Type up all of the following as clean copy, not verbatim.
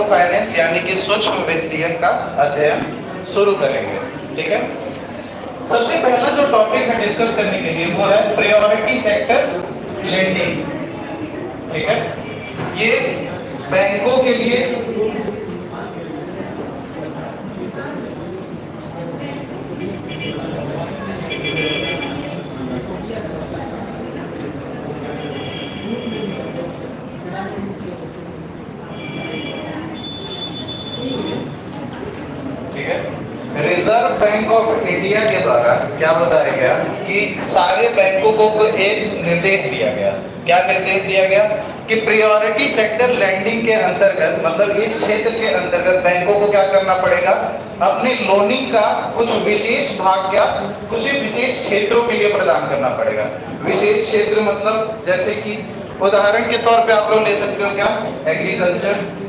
Finance यानी कि सूक्ष्म वित्तीय का अध्ययन शुरू करेंगे। ठीक है, सबसे पहला जो टॉपिक है डिस्कस करने के लिए वो है प्रायोरिटी सेक्टर लेंडिंग। ठीक है, ये बैंकों के लिए रिजर्व बैंक ऑफ इंडिया के द्वारा क्या बताया गया कि सारे बैंकों को एक निर्देश दिया गया। क्या निर्देश दिया गया कि प्रायोरिटी सेक्टर लैंडिंग के अंतर्गत, मतलब इस क्षेत्र के अंतर्गत बैंकों को क्या करना पड़ेगा, अपने लोनिंग का कुछ विशेष भाग क्या कुछ विशेष क्षेत्रों के लिए प्रदान करना पड़ेगा। विशेष क्षेत्र मतलब जैसे कि उदाहरण के तौर पे आप लोग ले सकते हो क्या, agriculture,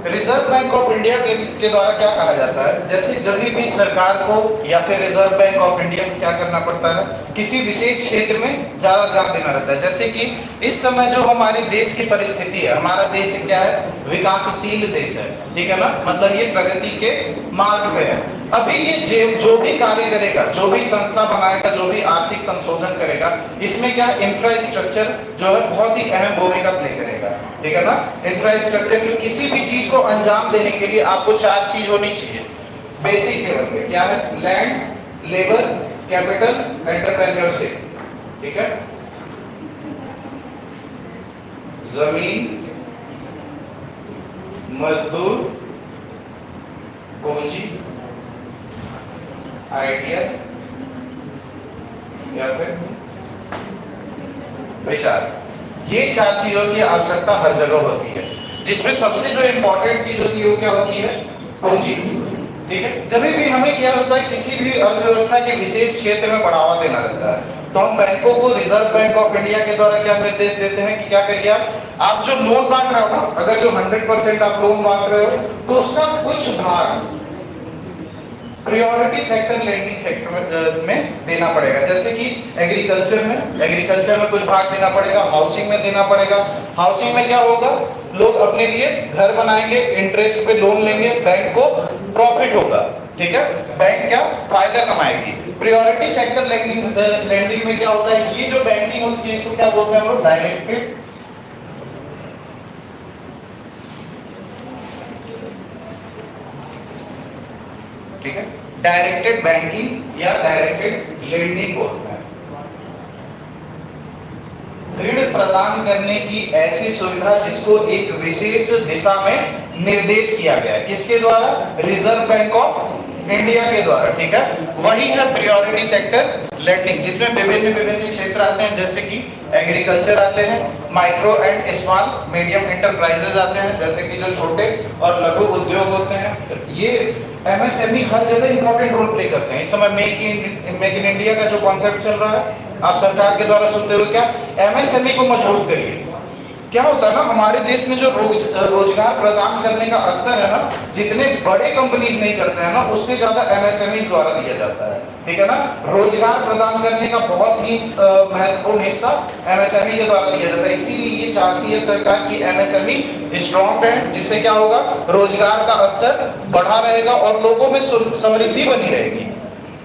reserve bank of India के द्वारा क्या कहा जाता है, जैसे जब भी सरकार को या फिर रिजर्व बैंक ऑफ इंडिया को क्या करना पड़ता है, किसी विशेष क्षेत्र में ज्यादा ध्यान देना रहता है। जैसे कि इस समय जो हमारे देश की परिस्थिति है, हमारा देश क्या है, विकासशील देश है। ठीक है ना, मतलब ये प्रगति के मार्ग पे है। अभी ये जो भी कार्य करेगा, जो भी संस्था बनाएगा, जो भी आर्थिक संशोधन करेगा, इसमें क्या इंफ्रास्ट्रक्चर जो है बहुत ही अहम भूमिका प्ले करेगा। ठीक है ना, इंफ्रास्ट्रक्चर की किसी भी चीज को अंजाम देने के लिए आपको चार चीज होनी चाहिए बेसिक लेवल पे। क्या है, लैंड, लेबर, कैपिटल, एंटरप्रेन्योरशिप। ठीक है, जमीन, मजदूर, पूंजी, आइडिया या फिर विचार। ये चार चीजों की आवश्यकता हर जगह होती है, जिसमें सबसे जो इंपॉर्टेंट चीज होती है वो क्या होती है, पूंजी। ठीक है, जब भी हमें क्या होता है, किसी भी अर्थव्यवस्था के विशेष क्षेत्र में बढ़ावा देना रहता है, तो हम बैंकों को रिजर्व बैंक ऑफ इंडिया के द्वारा क्या निर्देश देते हैं कि क्या करिए, आप जो लोन मांग रहे हो ना, अगर जो 100% आप लोन मांग रहे हो तो उसका कुछ भाग प्रायोरिटी सेक्टर लैंडिंग सेक्टर में देना पड़ेगा। जैसे कि एग्रीकल्चर में कुछ भाग देना पड़ेगा, हाउसिंग में देना पड़ेगा। हाउसिंग में क्या होगा, लोग अपने लिए घर बनाएंगे, इंटरेस्ट पे लोन लेंगे, बैंक को प्रॉफिट होगा। ठीक है, बैंक क्या फायदा कमाएगी। प्रायोरिटी सेक्टर लैंडिंग में क्या होता है, ये जो बैंकिंग होती है इसको क्या बोलते हैं हम लोग, डायरेक्टेड ठीक है, डायरेक्टेड बैंकिंग या डायरेक्टेड लेंडिंग बोलते हैं। ऋण प्रदान करने की ऐसी सुविधा जिसको एक विशेष दिशा में निर्देश किया गया है, किसके द्वारा, रिजर्व बैंक ऑफ इंडिया के द्वारा। ठीक है, वही है प्रायोरिटी सेक्टर लैंडिंग, जिसमें विभिन्न क्षेत्र आते हैं, जैसे कि एग्रीकल्चर आते हैं, micro and small medium enterprises आते हैं, जैसे कि जो छोटे और लघु उद्योग होते हैं। ये एमएसएमई हर जगह इंपॉर्टेंट रोल प्ले करते हैं। इस समय मेक इन इंडिया का जो कॉन्सेप्ट चल रहा है, आप सरकार के द्वारा सुनते हुए क्या, एमएसएमई को मजबूत करिए। क्या होता है ना, हमारे देश में जो रोजगार प्रदान करने का स्तर है ना, जितने बड़े कंपनीज नहीं करते हैं ना, उससे ज्यादा एमएसएमई द्वारा दिया जाता है। ठीक है ना, रोजगार प्रदान करने का बहुत ही महत्वपूर्ण हिस्सा एमएसएमई के द्वारा दिया जाता है। इसीलिए ये चाहती है सरकार की एमएसएमई स्ट्रॉन्ग है, जिससे क्या होगा, रोजगार का स्तर बढ़ा रहेगा और लोगों में समृद्धि बनी रहेगी।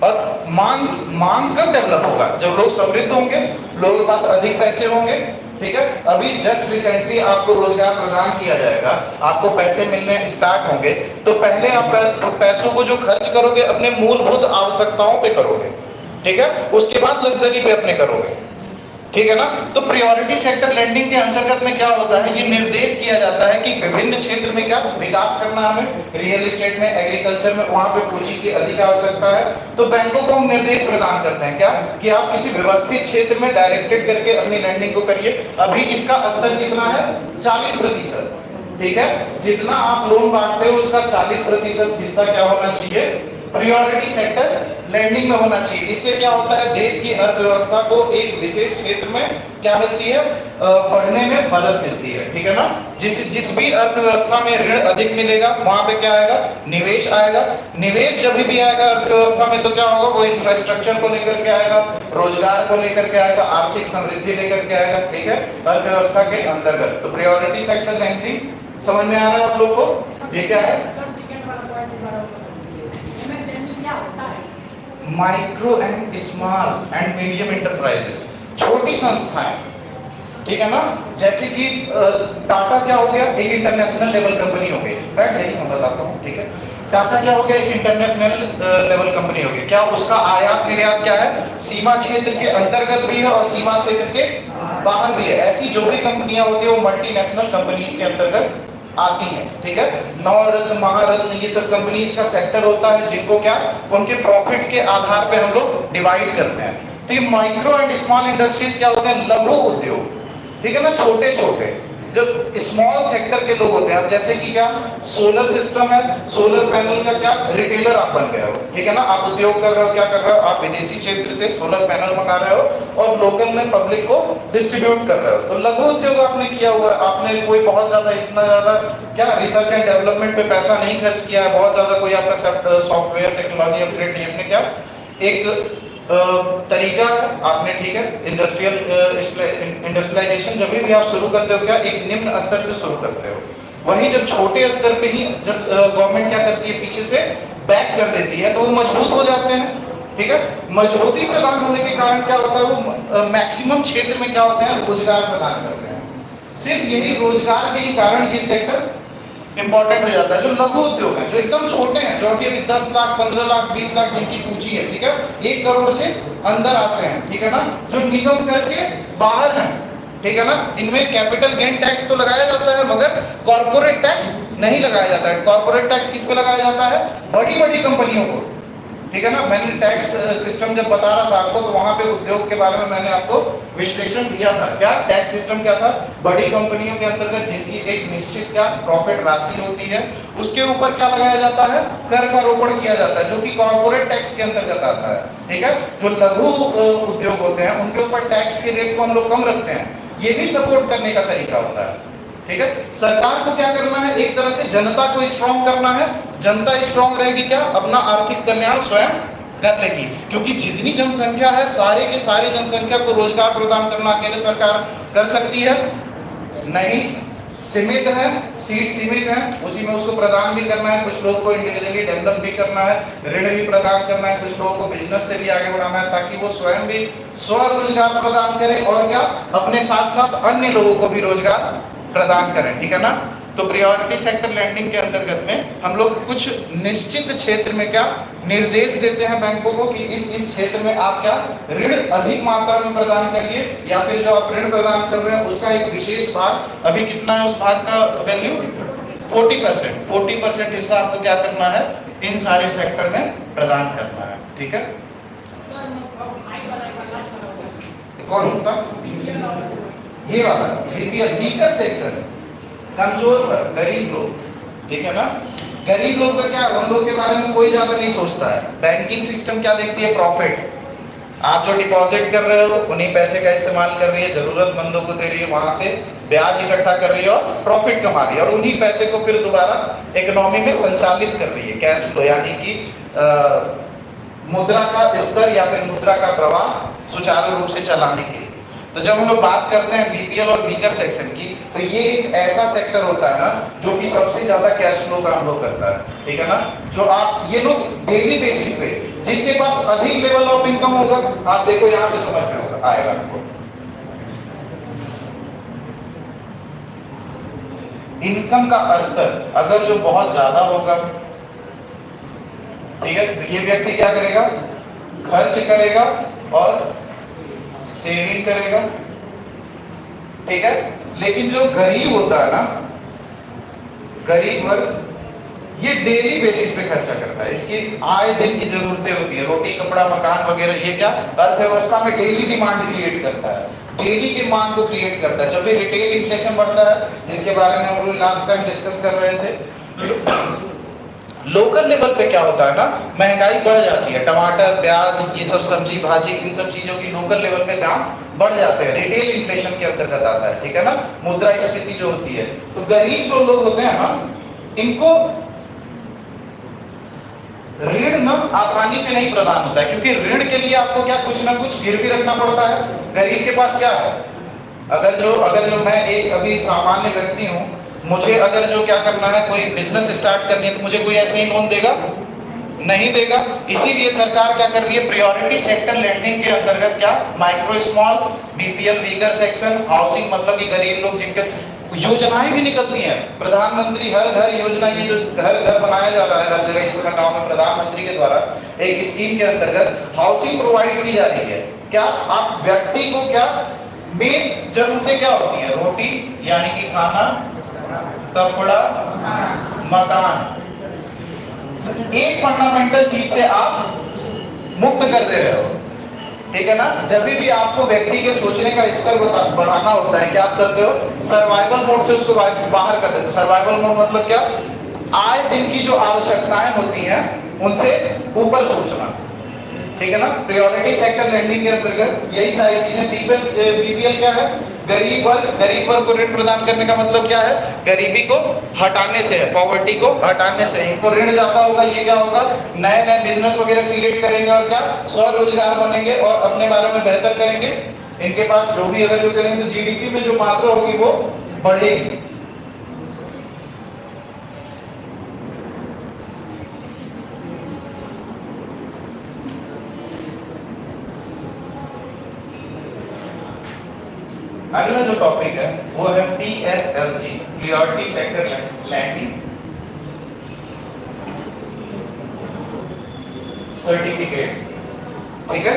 और मांग कब डेवलप होगा, जब लोग समृद्ध होंगे, लोगों के पास अधिक पैसे होंगे। ठीक है, अभी जस्ट रिसेंटली आपको रोजगार प्रदान किया जाएगा, आपको पैसे मिलने स्टार्ट होंगे, तो पहले आप पैसों को जो खर्च करोगे अपने मूलभूत आवश्यकताओं पे करोगे। ठीक है, उसके बाद लग्जरी पे अपने करोगे। ठीक है ना। तो प्रायोरिटी सेक्टर लेंडिंग के अंतर्गत में क्या होता है, ये निर्देश किया जाता है कि विभिन्न क्षेत्र में क्या विकास करना है हमें, रियल एस्टेट में, एग्रीकल्चर में, वहां पे पूंजी की अधिक आवश्यकता है। तो बैंकों को हम निर्देश प्रदान करते हैं क्या, कि आप किसी व्यवस्थित क्षेत्र में डायरेक्टेड करके अपनी लेंडिंग को करिए। अभी इसका स्तर कितना है, 40%। ठीक है, जितना आप लोन बांटते हो उसका 40% हिस्सा क्या होना चाहिए, प्रायोरिटी सेक्टर लेंडिंग में होना चाहिए। इससे क्या होता है, देश की अर्थव्यवस्था को एक विशेष क्षेत्र में क्या मिलती है, बढ़ने में मदद मिलती है। ठीक है ना। जिस भी अर्थव्यवस्था में ऋण अधिक मिलेगा वहां पे क्या आएगा, निवेश आएगा। निवेश जब भी आएगा अर्थव्यवस्था में तो क्या होगा, वो इंफ्रास्ट्रक्चर को लेकर के आएगा, रोजगार को लेकर के आएगा, आर्थिक समृद्धि लेकर के आएगा। ठीक है, अर्थव्यवस्था के अंतर्गत। तो प्रायोरिटी सेक्टर लेंडिंग समझ में आ रहा है आप लोग को, ये क्या है, micro and small and medium enterprises, छोटी संस्थाएं। ठीक है ना। जैसे कि टाटा क्या हो गया, एक इंटरनेशनल लेवल कंपनी हो गई। बैठ जाइए, मैं बताता हूँ। ठीक है, टाटा क्या हो गया, एक इंटरनेशनल लेवल कंपनी हो गई। क्या उसका आयात निर्यात क्या है, सीमा क्षेत्र के अंतर्गत भी है और सीमा क्षेत्र के बाहर भी है। ऐसी जो भी कंपनियां होती है वो मल्टीनेशनल कंपनीज के अंतर्गत आती हैं। ठीक है, नवरत्न, महारत्न, ये सब कंपनीज का सेक्टर होता है जिनको क्या, उनके प्रॉफिट के आधार पे हम लोग डिवाइड करते हैं। तो ये माइक्रो एंड स्मॉल इंडस्ट्रीज क्या होते हैं, लघु उद्योग। ठीक है ना, छोटे छोटे जब स्मॉल सेक्टर के लोग होते हैं। अब जैसे कि क्या, सोलर सिस्टम है, सोलर पैनल का क्या रिटेलर आप बन गए हो। ठीक है ना, आप उद्योग कर रहे हो, क्या कर रहे हो, आप विदेशी क्षेत्र से सोलर पैनल मंगा रहे हो और लोकल में पब्लिक को डिस्ट्रीब्यूट कर रहे हो। तो लघु उद्योग आपने किया हुआ है। आपने कोई बहुत ज्यादा, इतना ज्यादा क्या रिसर्च एंड डेवलपमेंट पे पैसा नहीं खर्च किया है, बहुत ज्यादा कोई आपका सॉफ्टवेयर टेक्नोलॉजी अपग्रेड नहीं, आपने क्या एक तरीका आपने, ठीक है, इंडस्ट्रियलाइजेशन जब भी आप शुरू करते हो क्या, एक निम्न स्तर से शुरू करते हो। वही जब छोटे स्तर पे ही जब गवर्नमेंट क्या करती है, पीछे से बैक कर देती है तो वो मजबूत हो जाते हैं। ठीक है, मजबूती प्रदान होने के कारण क्या होता है, वो मैक्सिमम क्षेत्र में क्या होते हैं, रोजगार प्रदान करते हैं। सिर्फ यही रोजगार के ही कारण ये सेक्टर इंपॉर्टेंट हो जाता है। जो लघु उद्योग है, जो एकदम छोटे हैं, जो अभी 10 लाख, 15 लाख, 20 लाख जिनकी पूंजी है, ठीक है, 1 करोड़ से अंदर आते हैं। ठीक है ना, जो निगम करके बाहर हैं। ठीक है ना, इनमें कैपिटल गेन टैक्स तो लगाया जाता है मगर कॉर्पोरेट टैक्स नहीं लगाया जाता है। कॉर्पोरेट टैक्स किस पे लगाया जाता है, बड़ी बड़ी कंपनियों को। ठीक है ना, मैंने टैक्स सिस्टम जब बता रहा था आपको तो वहां पे उद्योग के बारे में मैंने आपको विश्लेषण दिया था। क्या टैक्स सिस्टम क्या था, बड़ी कंपनियों के अंतर्गत जिनकी एक निश्चित क्या प्रॉफिट राशि होती है उसके ऊपर क्या लगाया जाता है, कर का आरोपण किया जाता है, जो कि कॉर्पोरेट टैक्स के अंतर्गत आता है। ठीक है, जो लघु उद्योग होते हैं उनके ऊपर टैक्स के रेट को हम लोग कम रखते हैं। ये भी सपोर्ट करने का तरीका होता है। ठीक है, सरकार को क्या करना है, एक तरह से जनता को स्ट्रॉन्ग करना है। जनता स्ट्रॉन्ग रहेगी क्या, अपना आर्थिक कल्याण स्वयं कर लेगी। क्योंकि जितनी जनसंख्या है, सारे के सारे जनसंख्या को रोजगार प्रदान करना अकेले सरकार कर सकती है नहीं, सीमित है, सीट सीमित है, उसी में उसको प्रदान भी करना है। कुछ लोगों को इंडिविजुअली डेवलप भी करना है, ऋण भी प्रदान करना है, कुछ लोगों को बिजनेस से भी आगे बढ़ाना है ताकि वो स्वयं भी स्वरोजगार प्रदान करें और क्या अपने साथ साथ अन्य लोगों को भी रोजगार प्रदान करें। ठीक है ना। तो प्रायोरिटी सेक्टर लैंडिंग के अंतर्गत में हम लोग कुछ निश्चित क्षेत्र में क्या निर्देश देते हैं बैंकों को कि इस क्षेत्र में आप क्या ऋण अधिक मात्रा में प्रदान करिए, या फिर जो आप ऋण प्रदान कर रहे हैं उसका एक विशेष भाग, अभी कितना है उस भाग का वैल्यू 40% हिस्सा आपको क्या करना है, इन सारे सेक्टर में प्रदान करना है। ठीक है, कौन सा, ये वाला बीपीएल वीकर सेक्शन, कमजोर वर्ग, गरीब लोग। ठीक है ना, गरीब लोग का क्या, उन लोग के बारे में कोई ज्यादा नहीं सोचता है। बैंकिंग सिस्टम क्या देखती है, प्रॉफिट। आप जो डिपॉजिट कर रहे हो उन्हीं पैसे का इस्तेमाल कर रही है, जरूरतमंदों को दे रही है, वहां से ब्याज इकट्ठा कर रही है और प्रॉफिट कमा रही है, और उन्हीं पैसे को फिर दोबारा इकोनॉमी में संचालित कर रही है, कैश फ्लो, यानी कि मुद्रा का स्तर या फिर मुद्रा का प्रवाह सुचारू रूप से चलाने के लिए। तो जब हम लोग बात करते हैं बीपीएल और वीकर सेक्शन की, तो ये एक ऐसा सेक्टर होता है ना जो कि सबसे ज्यादा कैश फ्लो का अनुभव करता है। ठीक है ना, जो आप ये लोग डेली बेसिस पे, जिसके पास अधिक लेवल ऑफ इनकम होगा, आप देखो यहाँ पे समझ में होगा आएगा आपको, इनकम का स्तर अगर जो बहुत ज्यादा होगा, ठीक है, तो ये व्यक्ति क्या करेगा, खर्च करेगा और सेविंग करेगा। ठीक है। लेकिन जो गरीब होता है ना, गरीब वर्ग, ये डेली बेसिस पे खर्चा करता है, इसकी आए दिन की जरूरतें होती है, रोटी कपड़ा मकान वगैरह, ये क्या अर्थव्यवस्था में डेली डिमांड क्रिएट करता है, डेली की मांग को क्रिएट करता है। जब भी रिटेल इन्फ्लेशन बढ़ता है, जिसके बारे में हम लोग लास्ट टाइम डिस्कस कर रहे थे, लोकल लेवल पे क्या होता है ना, महंगाई बढ़ जाती है, टमाटर प्याज ये सब सब्जी भाजी इन सब चीजों की लोकल लेवल पे दाम बढ़ जाते हैं, रिटेल इन्फ्लेशन के अंतर्गत आता है, ठीक है ना, मुद्रास्फीति जो होती है। तो गरीब जो लोग होते हैं ना, इनको ऋण ना आसानी से नहीं प्रदान होता है, क्योंकि ऋण के लिए आपको क्या कुछ ना कुछ गिरवी रखना पड़ता है। गरीब के पास क्या है, अगर जो मैं एक अभी सामान्य व्यक्ति हूं, मुझे अगर जो क्या करना है, कोई बिजनेस स्टार्ट करनी है, तो मुझे कोई ऐसे ही लोन देगा नहीं देगा। इसीलिए सरकार क्या कर रही है, प्रायोरिटी सेक्टर लेंडिंग के अंतर्गत क्या micro small BPL weaker section housing, मतलब कि गरीब लोग जिनके योजनाएं भी निकलती हैं, प्रधानमंत्री हर घर योजना, ये जो घर घर बनाया जा रहा है हर जगह इस समय गांव में, प्रधानमंत्री के द्वारा एक स्कीम के अंतर्गत हाउसिंग प्रोवाइड की जा रही है। क्या आप व्यक्ति को क्या मेन जरूरतें क्या होती है, रोटी यानी कि खाना, कपड़ा, मकान, एक फंडामेंटल चीज से आप मुक्त कर दे रहे हो, ठीक है ना। जब भी आपको व्यक्ति के सोचने का स्तर बढ़ाना होता है, क्या आप करते हो, सर्वाइवल मोड से उसको बाहर कर देते हो। सर्वाइवल मोड मतलब क्या, आए दिन की जो आवश्यकताएं होती हैं उनसे ऊपर सोचना, ठीक है ना। प्रायोरिटी सेक्टर लेंडिंग के अंतर्गत यही सारी चीजें। बीपीएल क्या है, गरीब वर्ग को ऋण प्रदान करने का मतलब क्या है, गरीबी को हटाने से है, पॉवर्टी को हटाने से इनको ऋण ज्यादा होगा। ये क्या होगा, नए नए बिजनेस वगैरह क्रिएट करेंगे और क्या स्वरोजगार बनेंगे और अपने बारे में बेहतर करेंगे। इनके पास जो भी अगर जो करेंगे तो जीडीपी में जो मात्रा होगी वो बढ़ेगी। अगला जो टॉपिक है वो है PSLC, priority sector lending certificate, ठीक है।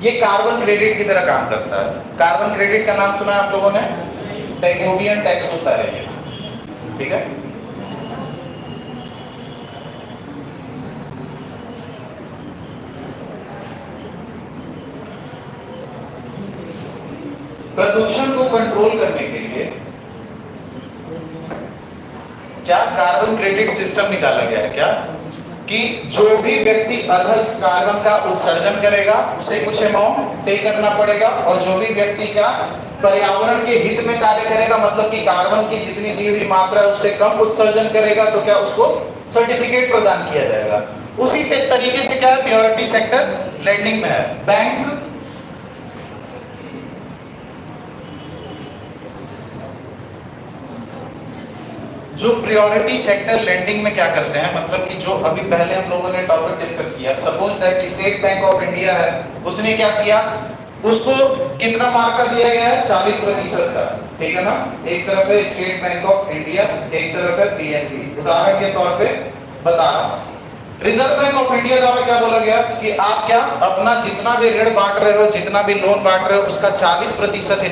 ये कार्बन क्रेडिट की तरह काम करता है। कार्बन क्रेडिट का नाम सुना है आप लोगों ने, टैगोबियन टैक्स होता है ये, ठीक है। प्रदूषण को कंट्रोल करने के लिए क्या कार्बन क्रेडिट सिस्टम निकाला गया है, क्या कि जो भी व्यक्ति अधिक कार्बन का उत्सर्जन करेगा उसे कुछ अमाउंट पे करना पड़ेगा, और जो भी व्यक्ति क्या पर्यावरण के हित में कार्य करेगा, मतलब कि कार्बन की जितनी दी हुई मात्रा है उससे कम उत्सर्जन करेगा, तो क्या उसको सर्टिफिकेट प्रदान किया जाएगा। उसी तरीके से क्या है प्रायोरिटी सेक्टर लेंडिंग में है। बैंक जो प्रायोरिटी सेक्टर लेंडिंग में क्या करते हैं, मतलब कि जो अभी पहले हम लोगों ने टॉपिक डिस्कस किया, suppose that state bank of India है, उसने क्या किया, उसको कितना मार्का दिया गया है, 40% का, ठीक है ना। एक तरफ है स्टेट बैंक ऑफ इंडिया, एक तरफ है पीएनबी। उदाहरण के तौर पे बता रहा हूं, रिजर्व बैंक ऑफ इंडिया द्वारा क्या बोला गया कि आप क्या अपना जितना भी ऋण बांट रहे हो, जितना भी लोन बांट रहे हो, उसका 40%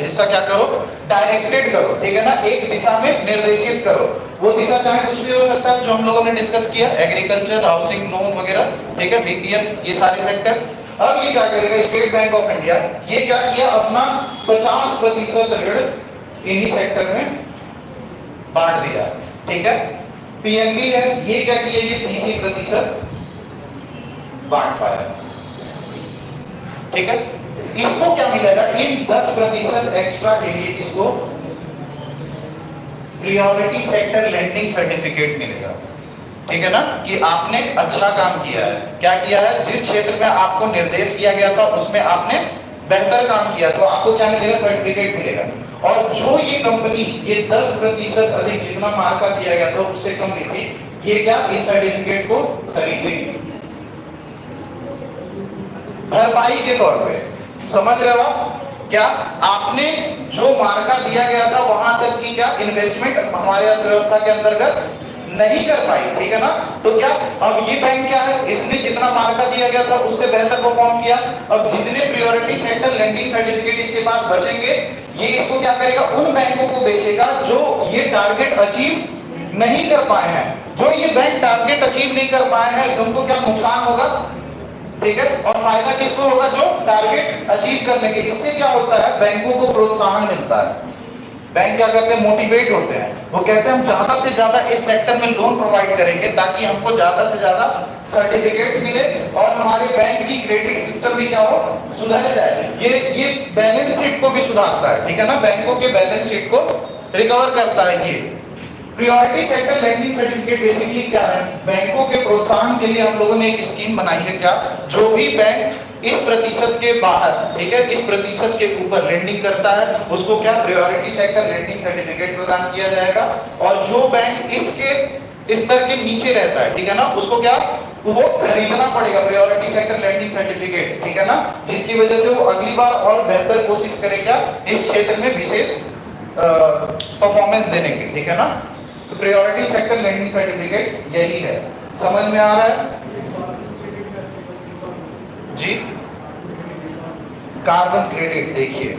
हिस्सा क्या करो, डायरेक्टेड करो, ठीक है ना, एक दिशा में निर्देशित करो। वो दिशा चाहे कुछ भी हो सकता है, जो हम लोगों ने डिस्कस किया, एग्रीकल्चर, हाउसिंग लोन वगैरह, ठीक है, बीपीएल, ये सारे सेक्टर। अब ये क्या करेगा स्टेट बैंक ऑफ इंडिया, ये क्या किया, अपना 50% ऋण इन्हीं सेक्टर में बांट दिया, ठीक है। पीएनबी है, ये क्या किया, ये 30% बांट पाया, ठीक है। इसको क्या मिलेगा, इन 10% एक्स्ट्रा के लिए इसको प्रायोरिटी सेक्टर लेंडिंग सर्टिफिकेट मिलेगा, ठीक है ना, कि आपने अच्छा काम किया है। क्या किया है, जिस क्षेत्र में आपको निर्देश किया गया था उसमें आपने बेहतर काम किया, तो आपको क्या मिलेगा, सर्टिफिकेट मिलेगा। और जो ये कंपनी ये 10% अधिक जितना मार्का दिया गया था उससे कम ली थी, ये क्या इस सर्टिफिकेट को खरीदेगी भरपाई के तौर पे। समझ रहे हो आप, क्या आपने जो मार्का दिया गया था वहां तक की क्या इन्वेस्टमेंट हमारे अर्थव्यवस्था के अंतर्गत नहीं कर पाई, ठीक है ना। तो क्या अब ये बैंक क्या है, इसने जितना मार्का दिया गया था उससे बेहतर परफॉर्म किया। अब जितने प्रायोरिटी सेक्टर लेंडिंग सर्टिफिकेट इसके पास बचेंगे, ये इसको क्या करेगा, उन बैंकों को बेचेगा जो ये टारगेट अचीव नहीं कर पाए हैं। जो ये बैंक टारगेट अचीव नहीं कर पाए हैं उनको क्या नुकसान होगा, ठीक है, और फायदा किसको होगा, जो टारगेट अचीव करने के। इससे क्या होता है, बैंकों को प्रोत्साहन मिलता है। बैंक क्या करते हैं, मोटिवेट होते हैं, वो कहते हैं हम ज्यादा से ज्यादा इस सेक्टर में लोन प्रोवाइड करेंगे ताकि हमको ज्यादा से ज्यादा सर्टिफिकेट्स मिले और हमारे बैंक की क्रेडिट सिस्टम भी क्या हो, सुधर जाए। ये बैलेंस शीट को भी सुधारता है, ठीक है ना, बैंकों के बैलेंस शीट को रिकवर करता है। ये priority sector lending certificate basically क्या है, बैंकों के प्रोत्साहन के लिए हम लोगों ने एक स्कीम बनाई है। क्या, जो भी बैंक इस प्रतिशत के बाहर, ठीक है, इस प्रतिशत के ऊपर लेंडिंग करता है उसको क्या प्रायोरिटी सेक्टर लेंडिंग सर्टिफिकेट प्रदान किया जाएगा। और जो बैंक इसके स्तर के नीचे रहता है, ठीक है ना, उसको क्या, वो खरीदना पड़ेगा प्रायोरिटी सेक्टर लेंडिंग सर्टिफिकेट, ठीक है ना, जिसकी वजह से वो अगली बार और बेहतर कोशिश करेगा इस क्षेत्र में विशेष परफॉर्मेंस देने की, ठीक है ना। तो प्रायोरिटी सेक्टर लेंडिंग सर्टिफिकेट यही है। समझ में आ रहा है जी। कार्बन क्रेडिट देखिए,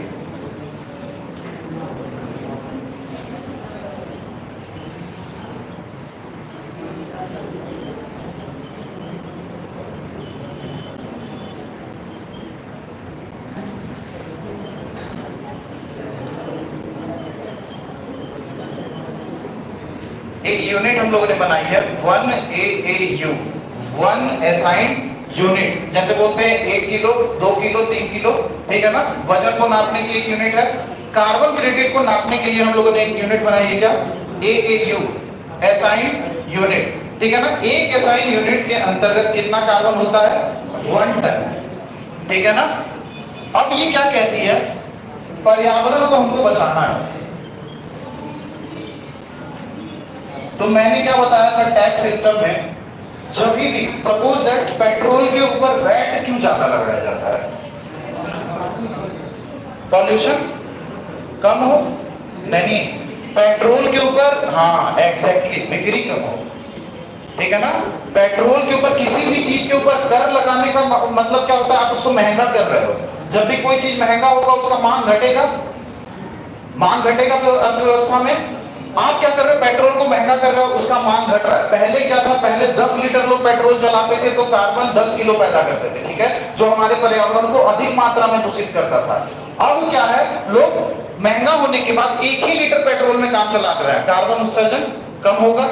एक यूनिट हम लोगों ने बनाई है 1 AAU, 1 असाइंड यूनिट। जैसे बोलते हैं 1 किलो, 2 किलो, 3 किलो, ठीक है ना, वजन को नापने की एक यूनिट है। कार्बन क्रेडिट को नापने के लिए हम लोगों ने एक यूनिट बनाई है, क्या, AAU, असाइंड यूनिट, ठीक है ना। एक असाइंड यूनिट के अंतर्गत कितना कार्बन होता है, 1 टन, ठीक है ना। अब ये क्या कहती है, पर्यावरण को हमको बचाना है। तो मैंने क्या बताया था, टैक्स सिस्टम में जब भी सपोज दैट पेट्रोल के ऊपर वैट क्यों ज्यादा लगाया जाता है, पॉल्यूशन कम हो, नहीं, पेट्रोल के ऊपर, हाँ एग्जैक्टली, बिक्री कम हो, ठीक है ना। पेट्रोल के ऊपर किसी भी चीज के ऊपर कर लगाने का मतलब क्या होता है, आप उसको महंगा कर रहे हो। जब भी कोई चीज महंगा होगा उसका मांग घटेगा, मांग घटेगा तो अर्थव्यवस्था में आप क्या कर रहे हो, पेट्रोल को महंगा कर रहे हो, उसका मांग घट रहा है। पहले क्या था, पहले 10 लीटर लोग पेट्रोल चलाते थे तो कार्बन 10 किलो पैदा करते थे, ठीक है, जो हमारे पर्यावरण को अधिक मात्रा में दूषित करता था। अब क्या है, लोग महंगा होने के बाद 1 ही लीटर पेट्रोल में काम चला रहे हैं, कार्बन उत्सर्जन कम होगा,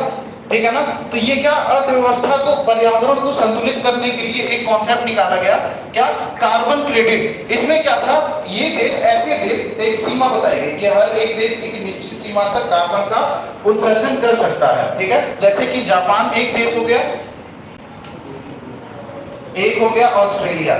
ठीक है ना। तो ये क्या, अर्थव्यवस्था को, पर्यावरण को संतुलित करने के लिए एक कॉन्सेप्ट निकाला गया, क्या, कार्बन क्रेडिट। इसमें क्या था, ये देश, ऐसे देश, एक सीमा बताई गई कि हर एक देश एक निश्चित सीमा तक कार्बन का उत्सर्जन कर सकता है, ठीक है। जैसे कि जापान एक देश हो गया, एक हो गया ऑस्ट्रेलिया,